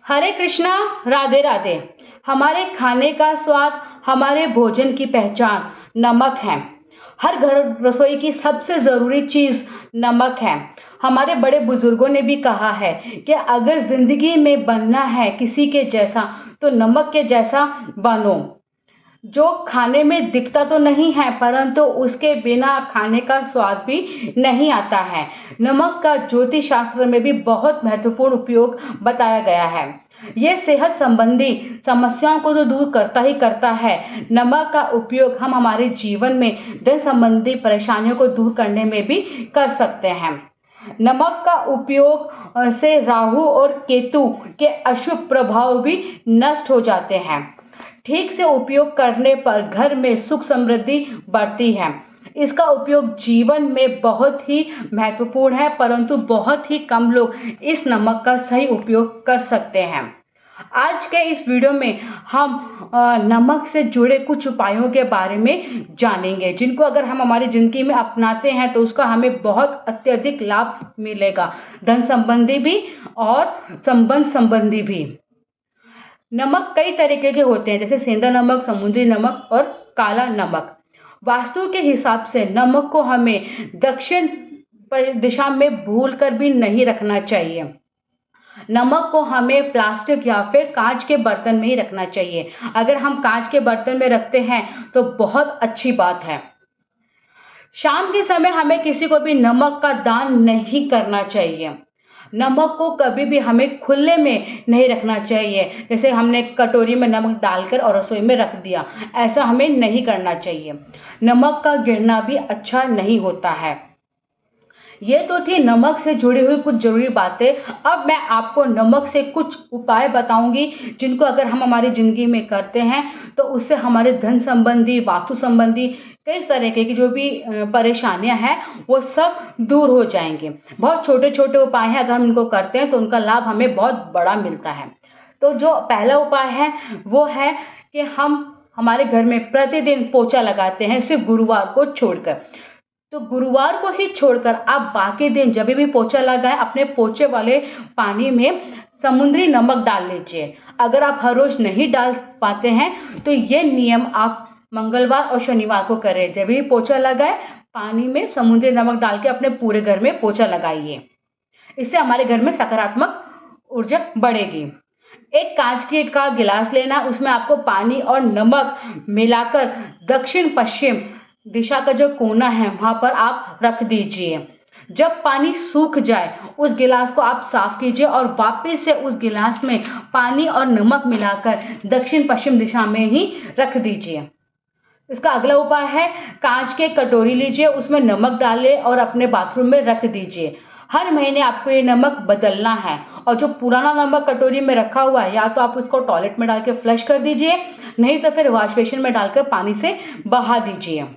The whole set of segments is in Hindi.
हरे कृष्णा, राधे राधे। हमारे खाने का स्वाद, हमारे भोजन की पहचान नमक है। हर घर रसोई की सबसे ज़रूरी चीज़ नमक है। हमारे बड़े बुजुर्गों ने भी कहा है कि अगर ज़िंदगी में बनना है किसी के जैसा तो नमक के जैसा बनो। जो खाने में दिखता तो नहीं है परंतु उसके बिना खाने का स्वाद भी नहीं आता है। नमक का ज्योतिष शास्त्र में भी बहुत महत्वपूर्ण उपयोग बताया गया है। ये सेहत संबंधी समस्याओं को तो दूर करता ही करता है। नमक का उपयोग हम हमारे जीवन में धन संबंधी परेशानियों को दूर करने में भी कर सकते हैं। नमक का उपयोग से राहु और केतु के अशुभ प्रभाव भी नष्ट हो जाते हैं। ठीक से उपयोग करने पर घर में सुख समृद्धि बढ़ती है। इसका उपयोग जीवन में बहुत ही महत्वपूर्ण है परंतु बहुत ही कम लोग इस नमक का सही उपयोग कर सकते हैं। आज के इस वीडियो में हम नमक से जुड़े कुछ उपायों के बारे में जानेंगे जिनको अगर हम हमारी ज़िंदगी में अपनाते हैं तो उसका हमें बहुत अत्यधिक लाभ मिलेगा, धन संबंधी भी और संबंध संबंधी भी। नमक कई तरीके के होते हैं जैसे सेंधा नमक, समुद्री नमक और काला नमक। वास्तु के हिसाब से नमक को हमें दक्षिण दिशा में भूलकर भी नहीं रखना चाहिए। नमक को हमें प्लास्टिक या फिर कांच के बर्तन में ही रखना चाहिए। अगर हम कांच के बर्तन में रखते हैं तो बहुत अच्छी बात है। शाम के समय हमें किसी को भी नमक का दान नहीं करना चाहिए। नमक को कभी भी हमें खुले में नहीं रखना चाहिए। जैसे हमने कटोरी में नमक डालकर और रसोई में रख दिया, ऐसा हमें नहीं करना चाहिए। नमक का गिरना भी अच्छा नहीं होता है। ये तो थी नमक से जुड़ी हुई कुछ ज़रूरी बातें। अब मैं आपको नमक से कुछ उपाय बताऊंगी जिनको अगर हम हमारी ज़िंदगी में करते हैं तो उससे हमारे धन संबंधी, वास्तु संबंधी कई तरीके की जो भी परेशानियां हैं वो सब दूर हो जाएंगे। बहुत छोटे छोटे उपाय हैं, अगर हम इनको करते हैं तो उनका लाभ हमें बहुत बड़ा मिलता है। तो जो पहला उपाय है वो है कि हम हमारे घर में प्रतिदिन पोछा लगाते हैं, सिर्फ गुरुवार को छोड़कर। तो गुरुवार को ही छोड़कर आप बाकी दिन जब भी पोछा लगाएं अपने पोछे वाले पानी में समुद्री नमक डाल लीजिए। अगर आप हर रोज नहीं डाल पाते हैं तो ये नियम आप मंगलवार और शनिवार को करें। जब भी पोछा लगाएं पानी में समुद्री नमक डाल के अपने पूरे घर में पोछा लगाइए। इससे हमारे घर में सकारात्मक ऊर्जा बढ़ेगी। एक कांच की का गिलास लेना, उसमें आपको पानी और नमक मिलाकर दक्षिण पश्चिम दिशा का जो कोना है वहां पर आप रख दीजिए। जब पानी सूख जाए उस गिलास को आप साफ कीजिए और वापस से उस गिलास में पानी और नमक मिलाकर दक्षिण पश्चिम दिशा में ही रख दीजिए। इसका अगला उपाय है कांच के कटोरी लीजिए, उसमें नमक डालिए और अपने बाथरूम में रख दीजिए। हर महीने आपको ये नमक बदलना है और जो पुराना नमक कटोरी में रखा हुआ है या तो आप उसको टॉयलेट में डाल के फ्लश कर दीजिए, नहीं तो फिर वॉश बेसिन में डालकर पानी से बहा दीजिए।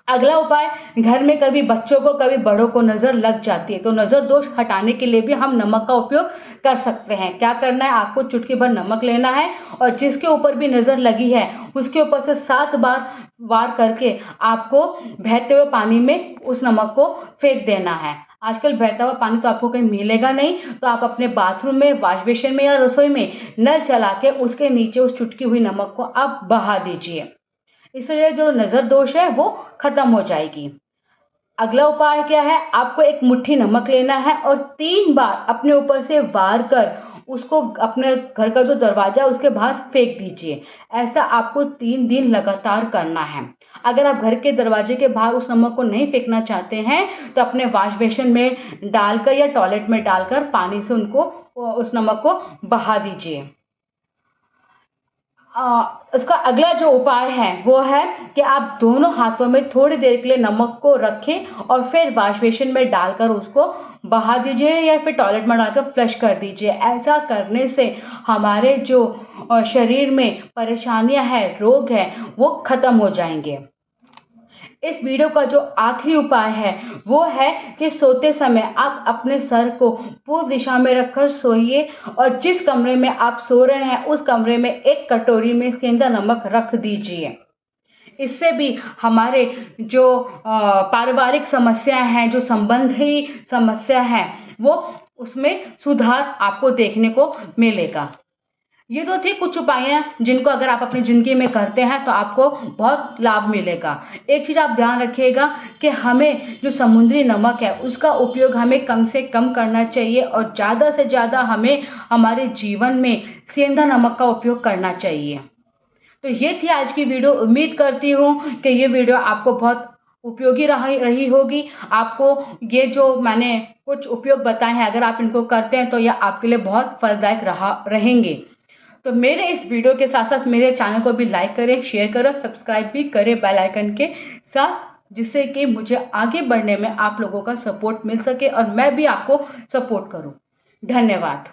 अगला उपाय, घर में कभी बच्चों को कभी बड़ों को नज़र लग जाती है तो नज़र दोष हटाने के लिए भी हम नमक का उपयोग कर सकते हैं। क्या करना है, आपको चुटकी भर नमक लेना है और जिसके ऊपर भी नज़र लगी है उसके ऊपर से 7 बार वार करके आपको बहते हुए पानी में उस नमक को फेंक देना है। आजकल बहता हुआ पानी तो आपको कहीं मिलेगा नहीं, तो आप अपने बाथरूम में, वॉश बेसिन में या रसोई में नल चला के उसके नीचे उस चुटकी हुई नमक को आप बहा दीजिए। इसलिए जो नज़र दोष है वो खत्म हो जाएगी। अगला उपाय क्या है, आपको एक मुट्ठी नमक लेना है और 3 बार अपने ऊपर से वार कर उसको अपने घर का जो दरवाजा है उसके बाहर फेंक दीजिए। ऐसा आपको 3 दिन लगातार करना है। अगर आप घर के दरवाजे के बाहर उस नमक को नहीं फेंकना चाहते हैं तो अपने वॉश बेसिन में डालकर या टॉयलेट में डालकर पानी से उस नमक को बहा दीजिए। इसका अगला जो उपाय है वो है कि आप दोनों हाथों में थोड़ी देर के लिए नमक को रखें और फिर वॉश बेसिन में डालकर उसको बहा दीजिए या फिर टॉयलेट में डालकर फ्लश कर दीजिए। ऐसा करने से हमारे जो शरीर में परेशानियां हैं, रोग हैं, वो खत्म हो जाएंगे। इस वीडियो का जो आखिरी उपाय है वो है कि सोते समय आप अपने सर को पूर्व दिशा में रखकर सोइए और जिस कमरे में आप सो रहे हैं उस कमरे में एक कटोरी में सेंधा नमक रख दीजिए। इससे भी हमारे जो पारिवारिक समस्या हैं, जो संबंधी समस्या है, वो उसमें सुधार आपको देखने को मिलेगा। ये तो थे कुछ उपाय जिनको अगर आप अपनी ज़िंदगी में करते हैं तो आपको बहुत लाभ मिलेगा। एक चीज़ आप ध्यान रखिएगा कि हमें जो समुद्री नमक है उसका उपयोग हमें कम से कम करना चाहिए और ज़्यादा से ज़्यादा हमें हमारे जीवन में सेंधा नमक का उपयोग करना चाहिए। तो ये थी आज की वीडियो। उम्मीद करती हूँ कि ये वीडियो आपको बहुत उपयोगी रही होगी। आपको ये जो मैंने कुछ उपयोग बताए हैं अगर आप इनको करते हैं तो ये आपके लिए बहुत फलदायक रहेंगे। तो मेरे इस वीडियो के साथ साथ मेरे चैनल को भी लाइक करें, शेयर करें, सब्सक्राइब भी करें बेल आइकन के साथ, जिससे कि मुझे आगे बढ़ने में आप लोगों का सपोर्ट मिल सके और मैं भी आपको सपोर्ट करूं। धन्यवाद।